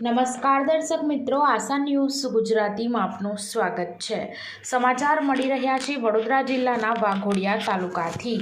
નમસ્કાર દર્શક મિત્રો, આશા ન્યૂઝ ગુજરાતીમાં આપનું સ્વાગત છે। સમાચાર મળી રહ્યા છે વડોદરા જિલ્લાના વાઘોડિયા તાલુકાથી।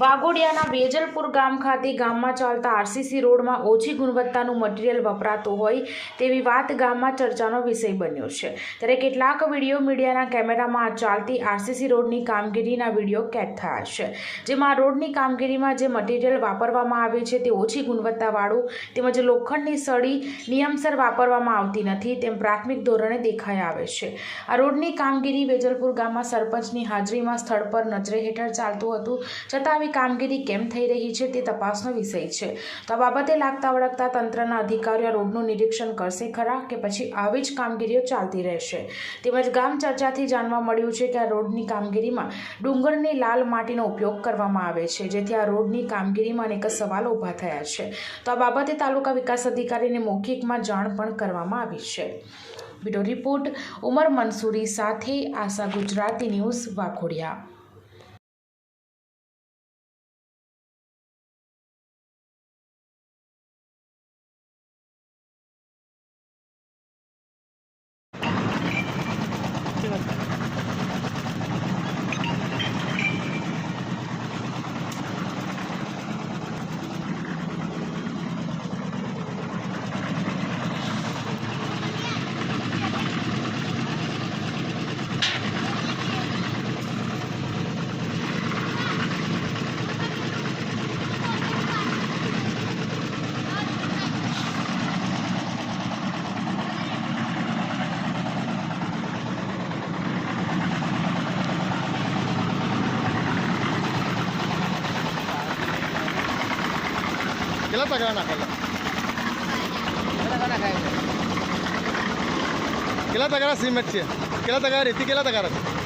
વાઘોડિયાના વેજલપુર ગામ ખાતે ગામમાં ચાલતા આરસીસી રોડમાં ઓછી ગુણવત્તાનું મટીરીયલ વપરાતું હોય તેવી વાત ગામમાં ચર્ચાનો વિષય બન્યો છે। ત્યારે કેટલાક વિડીયો મીડિયાના કેમેરામાં ચાલતી આરસીસી રોડની કામગીરીના વિડીયો કેદ થયા છે, જેમાં રોડની કામગીરીમાં જે મટીરીયલ વાપરવામાં આવે છે તે ઓછી ગુણવત્તાવાળું તેમજ લોખંડની સળી નિયમસર વાપરવામાં આવતી નથી તેમ પ્રાથમિક ધોરણે દેખાઈ આવે છે। આ રોડની કામગીરી વેજલપુર ગામમાં સરપંચની હાજરીમાં સ્થળ પર નજરે હેઠળ ચાલતું હતું, છતાં આવી કામગીરી કેમ થઈ રહી છે તે તપાસનો વિષય છે। તો આ બાબતે લાગતા વળગતા તંત્રના અધિકારીઓ રોડનું નિરીક્ષણ કરશે ખરા કે પછી આવી જ કામગીરીઓ ચાલતી રહેશે? તેમજ ગામ ચર્ચાથી જાણવા મળ્યું છે કે આ રોડની કામગીરીમાં ડુંગરની લાલ માટીનો ઉપયોગ કરવામાં આવે છે, જેથી આ રોડની કામગીરીમાં અનેક સવાલો ઊભા થયા છે। તો આ બાબતે તાલુકા વિકાસ અધિકારીને મૌખિકમાં જાણ પણ કરવામાં આવી છે। બ્યુરો રિપોર્ટ ઉમર મંસૂરી સાથે આશા ગુજરાતી ન્યૂઝ વાઘોડિયા। કેટલા તગડા નાખેલા? કેટલા તગડા સિમેન્ટ છે? કેટલા તગડા રેતી? કેટલા તગડા છે?